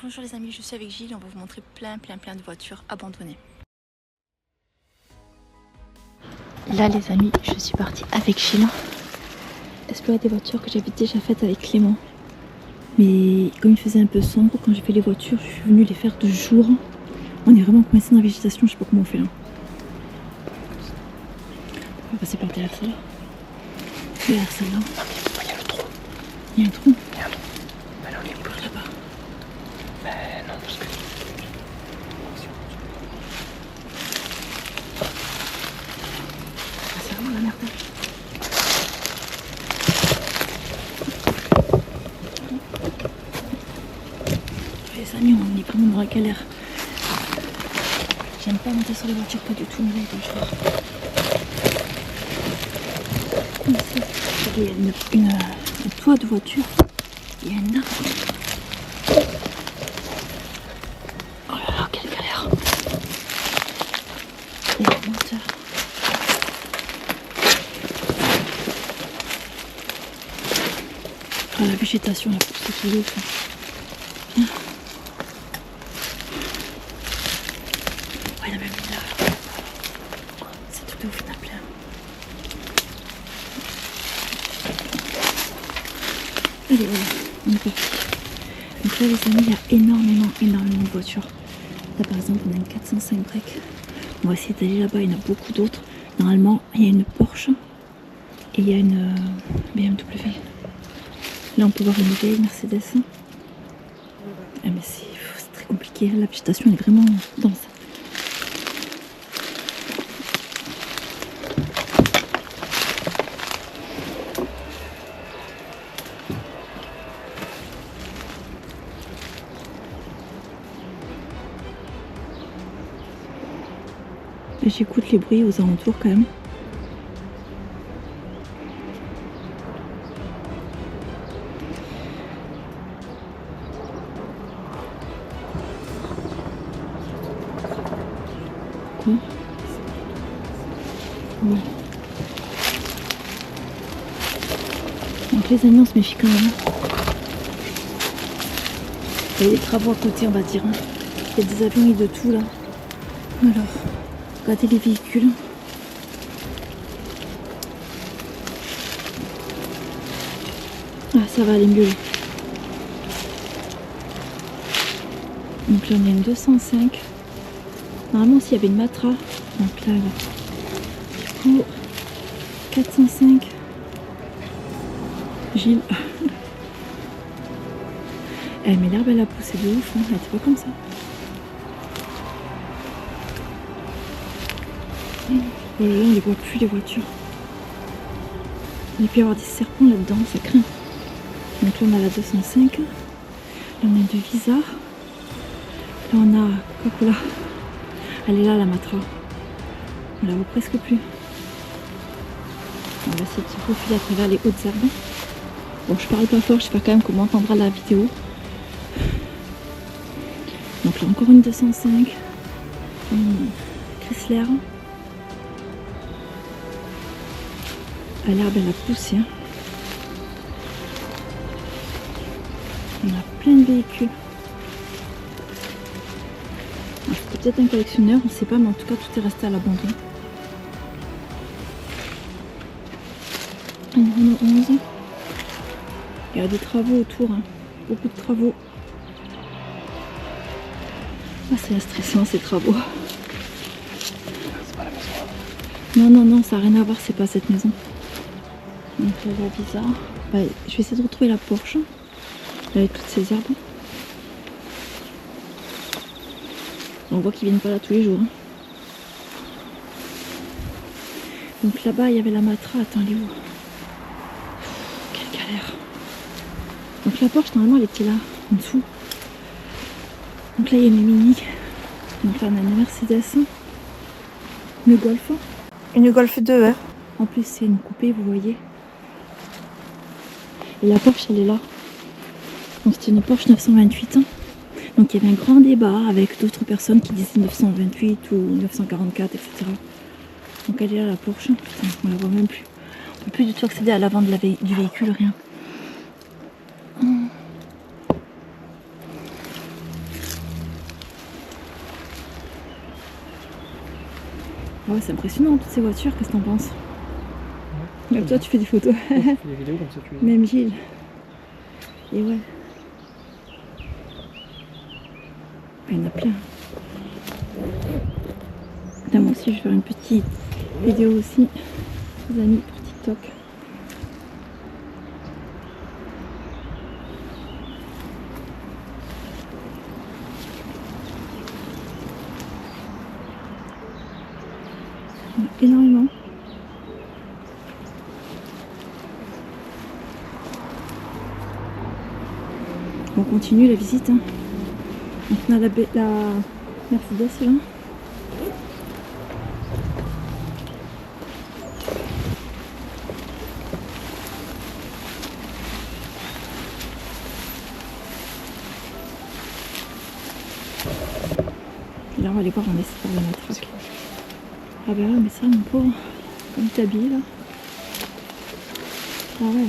Bonjour les amis, je suis avec Gilles et on va vous montrer plein de voitures abandonnées. Là les amis, je suis partie avec Gilles explorer des voitures que j'avais déjà faites avec Clément. Mais comme il faisait un peu sombre, quand j'ai fait les voitures, je suis venue les faire de jour. On est vraiment coincé dans la végétation, je sais pas comment on fait là. On va passer par derrière celle-là. Derrière celle-là. Il y a le trou. Il y a un trou. Il y a un trou. Ben là, on est plus là-bas. Ben non, parce que... Ah, c'est vraiment la merde. Les amis, on est vraiment dans la galère. J'aime pas monter sur les voitures, pas du tout, mais là, il faut le choix. Ici, il y a un toit de voiture. Il y a un arbre. Oh là là, quelle galère. Il y a un moteur. Oh, la végétation, la pousse tout ouf. Hein. Ouais, il y en a même une là. C'est tout ouf, il y en a plein. Allez, voilà, on est parti. Donc là, les amis, il y a énormément de voitures. Là, par exemple, on a une 405 break. On va essayer d'aller là-bas, il y en a beaucoup d'autres. Normalement, il y a une Porsche et il y a une BMW. Là, on peut voir une vieille Mercedes. Ah, mais c'est très compliqué. La végétation, elle est vraiment dense. J'écoute les bruits aux alentours quand même. Quoi? Ouais. Donc les amis, on se méfie quand même. Il y a des travaux à côté, on va dire. Il y a des avions et de tout là. Alors, regardez les véhicules. Ah, ça va aller mieux. Donc là, on a une 205. Normalement, s'il y avait une Matra. Donc là, du coup, 405. Gilles. Eh, mais l'herbe, elle a poussé de ouf. Hein. Elle était pas comme ça. Oh là là, on les voit plus les voitures. Il peut y avoir des serpents là-dedans, ça craint. Donc là on a la 205. Là on a une de Visa. Là on a Coca-Cola. Elle est là la Matra. On la voit presque plus. On va essayer de se faufiler à travers les hautes herbes. Bon, je parle pas fort, j'espère quand même qu'on m'entendra la vidéo. Donc là encore une 205. Une Chrysler. L'herbe elle a poussé. Hein. On a plein de véhicules. Peut-être un collectionneur, on ne sait pas, mais en tout cas tout est resté à l'abandon. Une Renault 11. Il y a des travaux autour, hein. Beaucoup de travaux. Ah, c'est stressant ces travaux. C'est pas la maison. Non, ça n'a rien à voir, c'est pas cette maison. Donc là, la Visa. Bah, je vais essayer de retrouver la Porsche. Là, avec toutes ces herbes. On voit qu'ils viennent pas là tous les jours. Hein. Donc là-bas, il y avait la Matra. Attends, elle est où? Quelle galère. Donc la Porsche, normalement, elle était là, en dessous. Donc là, il y a une Mini. Donc là, on a une Mercedes. Une Golf. Une Golf 2, hein. En plus, c'est une coupée, vous voyez. Et la Porsche, elle est là. Donc c'était une Porsche 928. Donc il y avait un grand débat avec d'autres personnes qui disaient 928 ou 944, etc. Donc elle est là la Porsche. Putain, on la voit même plus. On peut plus du tout accéder à l'avant du véhicule, rien. Ah ouais, c'est impressionnant toutes ces voitures, qu'est-ce que t'en penses? Même toi tu fais des photos. Tu fais des vidéos comme ça, tu les... Même Gilles. Et ouais. Il y en a plein. Là, moi aussi je vais faire une petite vidéo aussi, les amis, pour TikTok. Il y en a énormément. On continue la visite. Hein. Donc on a la Mercedes là. Et là on va aller voir, on essaie par la matraque. Ah bah ouais, mais ça mon pauvre, comme t'habilles là. Ah ouais,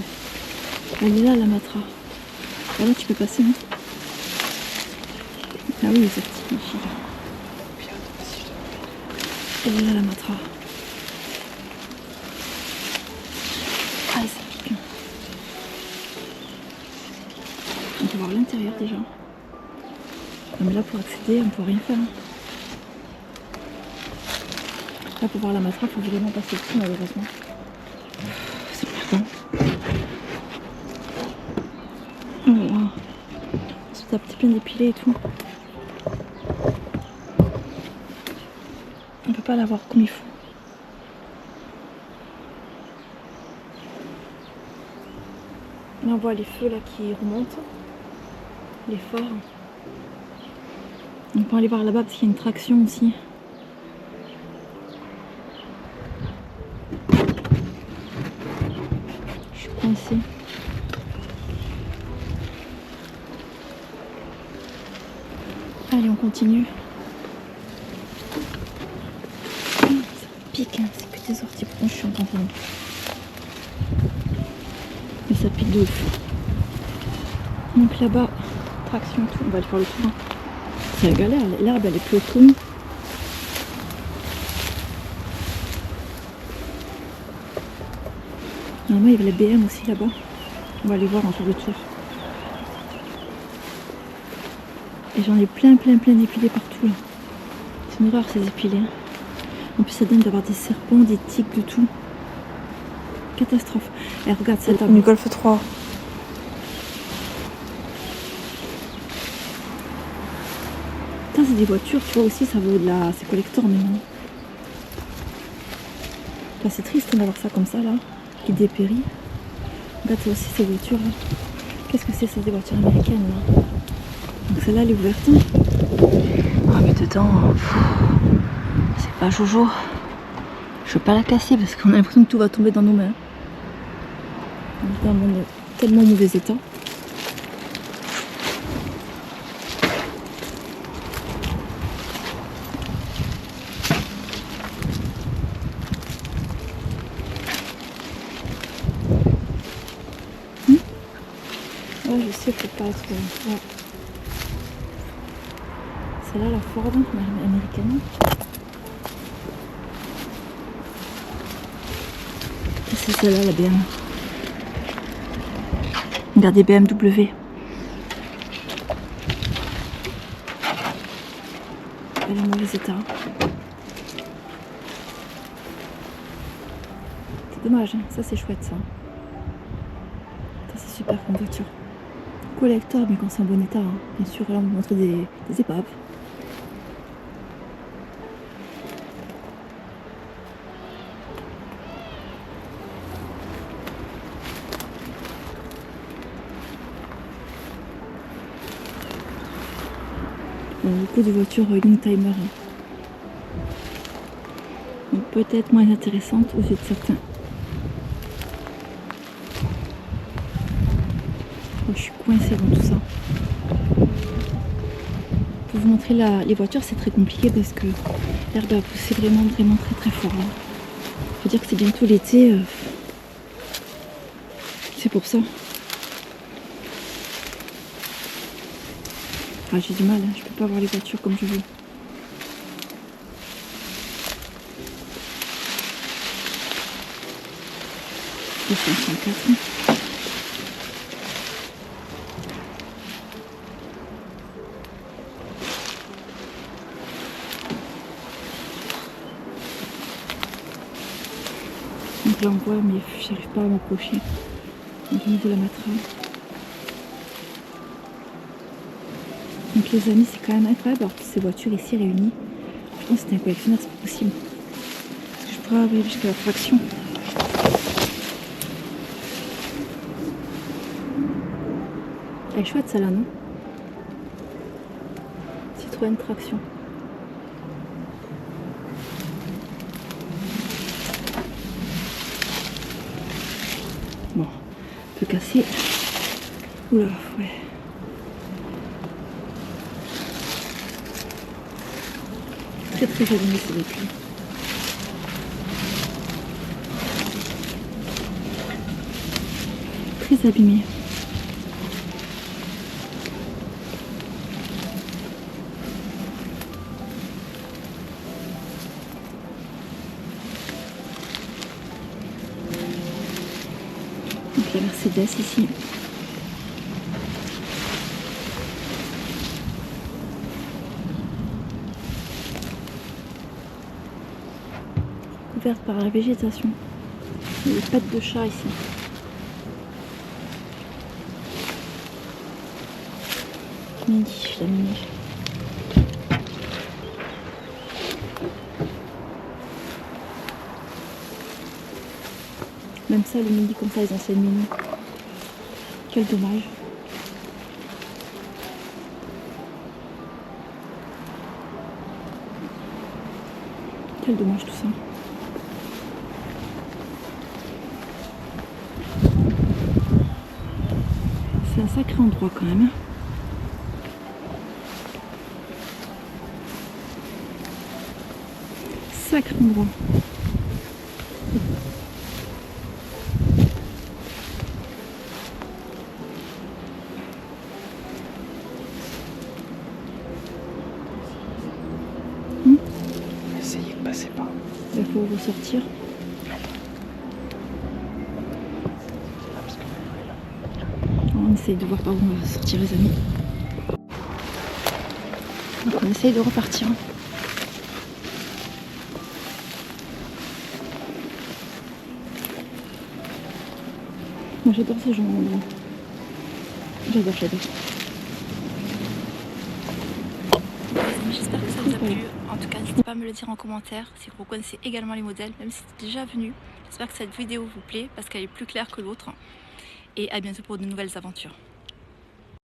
elle est là la matra. Ah là tu peux passer hein. Ah oui, c'est petit ici. Elle est là la matra. Ah ça pique. On peut voir l'intérieur déjà. Non mais là pour accéder on peut rien faire. Hein. Là pour voir la matraque il faut vraiment passer dessus malheureusement. C'est merdant. Oh là là. On se tape plein d'épilés et tout. On peut pas l'avoir comme il faut. Là on voit les feux là qui remontent. Les phares. On peut aller voir là-bas parce qu'il y a une traction aussi. Je suis coincée. Allez, on continue. Ça pique, hein. C'est que des sorties. Pourtant, je suis en pantalon. Mais ça pique de ouf. Donc là-bas, traction, tout. On va aller faire le tour. Hein. C'est la galère. L'herbe, elle est plus automne. Normalement, il y avait la BM aussi là-bas. On va aller voir, on va faire le tour. Et j'en ai plein d'épilés partout là. C'est une horreur ces épilés. Hein. En plus ça donne d'avoir des serpents, des tiques, de tout. Catastrophe. Et regarde cette table. Une Golf 3. Putain c'est des voitures, tu vois aussi ça vaut de la... C'est collector maintenant. Là c'est triste d'avoir ça comme ça là, qui dépérit. Regarde ça aussi ces voitures là. Qu'est-ce que c'est ça des voitures américaines là? Donc celle-là elle est ouverte. Ah mais dedans, c'est pas Jojo. Je veux pas la casser parce qu'on a l'impression que tout va tomber dans nos mains. On est dans un tellement mauvais état. Ouais, je sais, faut pas être... Ouais. Celle-là, la Ford américaine. Et c'est celle-là, la BM. Regardez BMW. Elle est en mauvais état. C'est dommage, hein. Ça c'est chouette ça. Ça c'est super comme voiture. Collector, mais quand c'est en bon état, hein. Bien sûr, là on vous montre des épaves. Beaucoup de voitures Youngtimer. Hein. Donc peut-être moins intéressantes aux yeux de certains. Oh, je suis coincée dans tout ça. Pour vous montrer les voitures, c'est très compliqué parce que l'herbe a poussé vraiment très fort. Là. Faut dire que c'est bientôt l'été. C'est pour ça. Ah, j'ai du mal, hein. Je peux pas voir les voitures comme je veux. Le 504. Donc là on voit, mais j'arrive pas à m'approcher. Donc au niveau de la matraque. Donc les amis, c'est quand même incroyable d'avoir toutes ces voitures ici réunies. Je pense que c'était un collectionneur, c'est pas possible. Est-ce que je pourrais arriver jusqu'à l'attraction? Elle est chouette celle-là, non? Citroën traction. Bon, un peu cassé. Oula, ouais. Très abîmé ce véhicule. Très abîmé. Donc la Mercedes ici. Couverte par la végétation. Il y a des pattes de chat ici. Mini, la mini. Même ça, le mini comme ça, les anciennes mini. Quel dommage. Quel dommage tout ça. C'est un sacré endroit quand même. Sacré endroit. Essayez de passer par. Il faut ressortir. On essaye de voir par où on va sortir les amis. Donc on essaye de repartir. Moi j'adore ce genre d'endroit. J'adore. J'espère que ça vous a plu. En tout cas, n'hésitez pas à me le dire en commentaire si vous connaissez également les modèles, même si c'est déjà venu. J'espère que cette vidéo vous plaît parce qu'elle est plus claire que l'autre. Et à bientôt pour de nouvelles aventures.